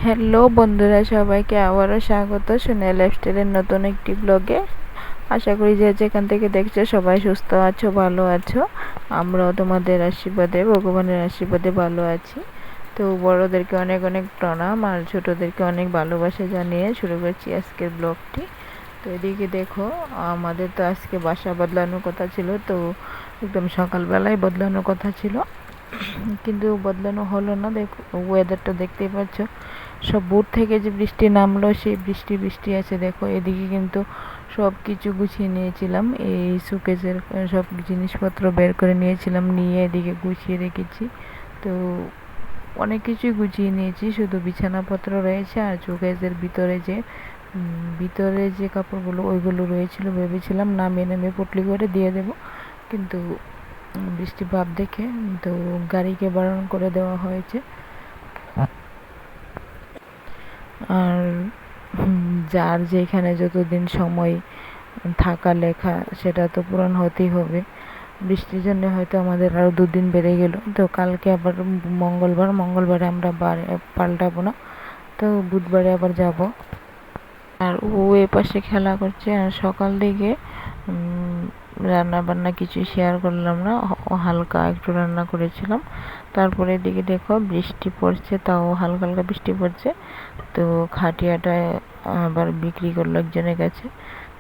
Hello বন্ধুরা, সবাইকে আবারও স্বাগত সোনিয়া লাইফস্টাইলের নতুন একটি ব্লগে। আশা করি যে যেখান থেকে দেখছো সবাই সুস্থ আছো, ভালো আছো। আমরাও তোমাদের আশীর্বাদে, ভগবানের আশীর্বাদে ভালো আছি। তো বড়োদেরকে অনেক অনেক প্রণাম আর ছোটোদেরকে অনেক ভালোবাসা জানিয়ে শুরু করছি আজকের ব্লগটি। তো এদিকে দেখো, আমাদের তো আজকে বাসা বদলানোর কথা ছিল, তো একদম সকালবেলায় বদলানোর কথা ছিল, কিন্তু বদলানো হলো না। দেখো ওয়েদারটা দেখতেই পাচ্ছ, সব ভোর থেকে যে বৃষ্টি নামলো সেই বৃষ্টি বৃষ্টি আছে। দেখো এদিকে কিন্তু সব কিছু গুছিয়ে নিয়েছিলাম, এই সুকেসের সব জিনিসপত্র বের করে নিয়েছিলাম, নিয়ে এদিকে গুছিয়ে রেখেছি। তো অনেক কিছুই গুছিয়ে নিয়েছি, শুধু বিছানাপত্র রয়েছে আর সুকেসের ভিতরে যে কাপড়গুলো ওইগুলো রয়েছিল, ভেবেছিলাম নামিয়ে নামিয়ে পুটলি করে দিয়ে দেব, কিন্তু বৃষ্টি ভাব দেখে তো গাড়িকে বারণ করে দেওয়া হয়েছে। আর যার যেখানে যতদিন সময় থাকা লেখা সেটা তো পূরণ হতেই হবে। বৃষ্টির জন্য হয়তো আমাদের আরও দুদিন বেড়ে গেল, তো কালকে আবার মঙ্গলবারে আমরা পাল্টাবো না, তো বুধবারে আবার যাব। আর ও এপাশে খেলা করছে, আর সকাল দিকে রান্না বান্না কিছু শেয়ার করলাম না, হালকা একটু রান্না করেছিলাম। তারপরে এদিকে দেখো বৃষ্টি পড়ছে, তাও হালকা হালকা বৃষ্টি পড়ছে। তো খাটিয়াটা আবার বিক্রি করলো একজনের কাছে,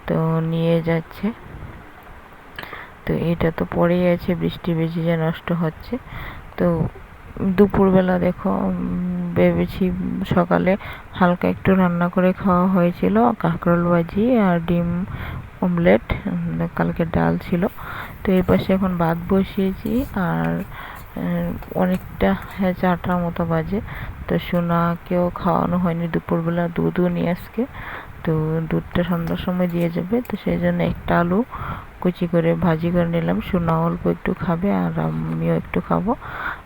তো নিয়ে যাচ্ছে। তো এটা তো পড়েই আছে, বৃষ্টি বেশি যে নষ্ট হচ্ছে। তো দুপুরবেলা দেখো ভেবেছি সকালে হালকা একটু রান্না করে খাওয়া হয়েছিল, কাঁকরোল ভাজি আর ডিম অমলেট, কালকে ডাল ছিল। তো এই পাশে এখন ভাত বসিয়েছি, আর অনেকটা 4টার মতো বাজে। তো সোনাকেও খাওয়ানো হয়নি দুপুরবেলা, দুধও নিয়ে আজকে, তো দুধটা সন্ধ্যার সময় দিয়ে যাবে। তো সেই জন্য একটা আলু কুচি করে ভাজি করে নিলাম, সোনা অল্প একটু খাবে আর আমিও একটু খাবো।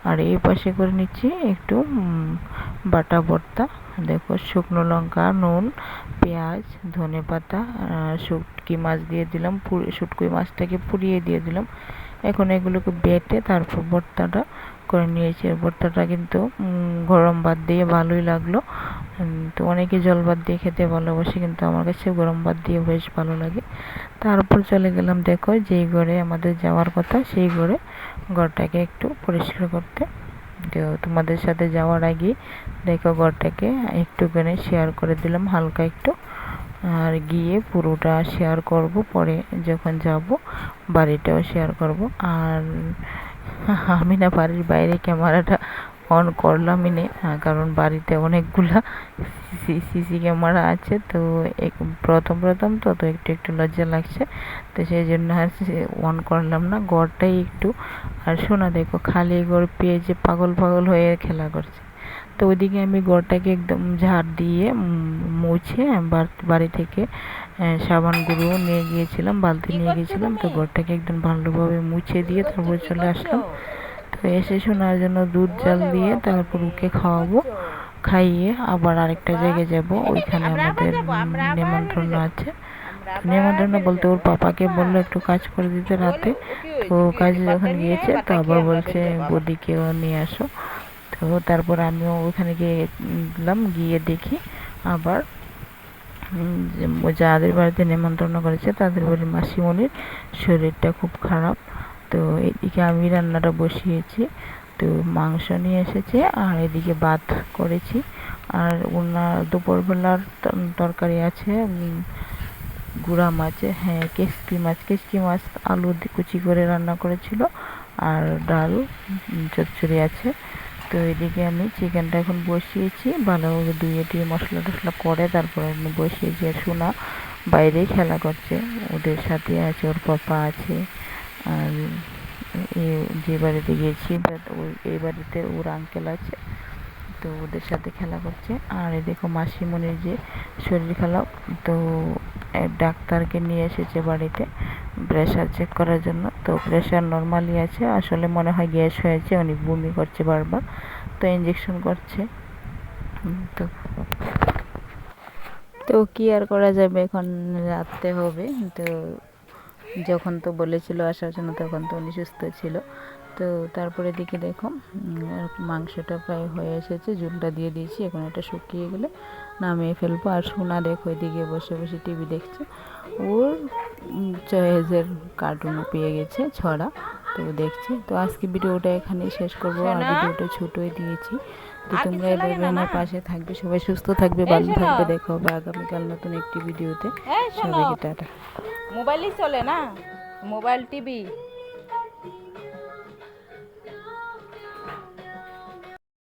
আর এই পাশে করে নিচ্ছি একটু বাটা ভর্তা। দেখো শুকনো লঙ্কা, নুন, পেঁয়াজ, ধনে পাতা, শুটকি মাছ দিয়ে দিলাম, শুটকি মাছটাকে পুড়িয়ে দিয়ে দিলাম। এখন এগুলোকে বেটে তারপর ভর্তাটা করে নিয়েছি। ভর্তাটা কিন্তু গরম ভাত দিয়ে ভালোই লাগলো। তো অনেকে জল ভাত দিয়ে খেতে ভালোবাসে, কিন্তু আমার কাছে গরম ভাত দিয়ে বেশ ভালো লাগে। তারপর চলে গেলাম দেখো যেই ঘরে আমাদের যাওয়ার কথা সেই ঘরটাকে একটু পরিষ্কার করতে। তো তোমাদের সাথে যাওয়ার আগে দেখো ঘরটাকে একটুখানি শেয়ার করে দিলাম হালকা একটু, আর গিয়ে পুরোটা শেয়ার করব পরে যখন যাব, বাড়িটাও শেয়ার করব। আর আমি না বাড়ির বাইরে ক্যামেরাটা অন করলামই না, কারণ বাড়িতে অনেকগুলা সিসি ক্যামেরা আছে, তো প্রথম প্রথম তো তো একটু একটু লজ্জা লাগছে, তো সেই জন্য আর অন করলাম না ঘরটাই একটু। আর শোনা দেখো খালি ঘর পেয়ে যে পাগল পাগল হয়ে খেলা করছে। তো ওইদিকে আমি ঘরটাকে একদম ঝাড় দিয়ে মুছে বাড়ি থেকে সাবান গুঁড়ো নিয়ে গিয়েছিলাম, বালতি নিয়ে গিয়েছিলাম। তো ঘরটাকে একদম ভালোভাবে মুছে দিয়ে তারপর চলে আসলাম। তো এসে শোনার জন্য দুধ জাল দিয়ে তারপর ওকে খাওয়াবো, খাইয়ে আবার আরেকটা জায়গায় যাব, ওইখানে আমাদের নেমন্ত্রণ আছে। নেমন্ত্রণ বলতে ওর পাপাকে বললো একটু কাজ করে দিতে রাতে, তো কাজে যখন গিয়েছে তো আবার বলছে বৌদিকেও নিয়ে আসো। তো তারপর আমিও ওখানে গিয়ে গেলাম, গিয়ে দেখি আবার যাদের বাড়িতে নেমন্তন্ন করেছে তাদের বাড়ির মাসিমণির শরীরটা খুব খারাপ। তো এদিকে আমি রান্নাটা বসিয়েছি, তো মাংস নিয়ে এসেছে আর এদিকে ভাত করেছি। আর ওনার দুপুরবেলার তরকারি আছে, গুঁড়া মাছ, হ্যাঁ কেসকি মাছ আলু কুচি করে রান্না করেছিল, আর ডাল চচ্চড়ি আছে। তো এদিকে আমি চিকেনটা এখন বসিয়েছি, ভালোভাবে ধুয়ে টুয়ে মশলা টশলা করে তারপরে আমি বসিয়েছি। আর সোনা বাইরে খেলা করছে, ওদের সাথে আছে, ওর পাপা আছে। আর যে বাড়িতে গিয়েছি এই বাড়িতে ওর আঙ্কেল আছে, তো ওদের সাথে খেলা করছে। আর এই দেখো মাসিমণির যে শরীর খারাপ, তো ডাক্তারকে নিয়ে এসেছে বাড়িতে প্রেশার চেক করার জন্য। তো প্রেশার নর্মালি আছে, আসলে মনে হয় গ্যাস হয়েছে, উনি বমি করছে বারবার, তো ইঞ্জেকশন করছে। তো তো কি আর করা যাবে, এখন রাখতে হবে। তো যখন তো বলেছিল আসার জন্য তখন তো উনি সুস্থ ছিল, তো তারপরে দিকে দেখো মাংসটা প্রায় হয়ে এসেছে, ঝোলটা দিয়ে দিয়েছি। এখন এটা শুকিয়ে গেলে নামিয়ে ফেলবো। আর সোনা দেখো এদিকে বসে বসে টিভি দেখছে, ওর চয়েসের কার্টুনও পেয়ে গেছে ছড়া, তো দেখছে। তো আজকে ভিডিওটা এখানেই শেষ করবো, আর ভিডিওটা ছোটোই দিয়েছি। তো তোমরা এভাবে আমার পাশে থাকবে, সবাই সুস্থ থাকবে, ভালো থাকবে। দেখা হবে আগামীকাল নতুন একটি ভিডিওতে। সবাইকে টাটা। মোবাইলই চলে না, মোবাইল টিভি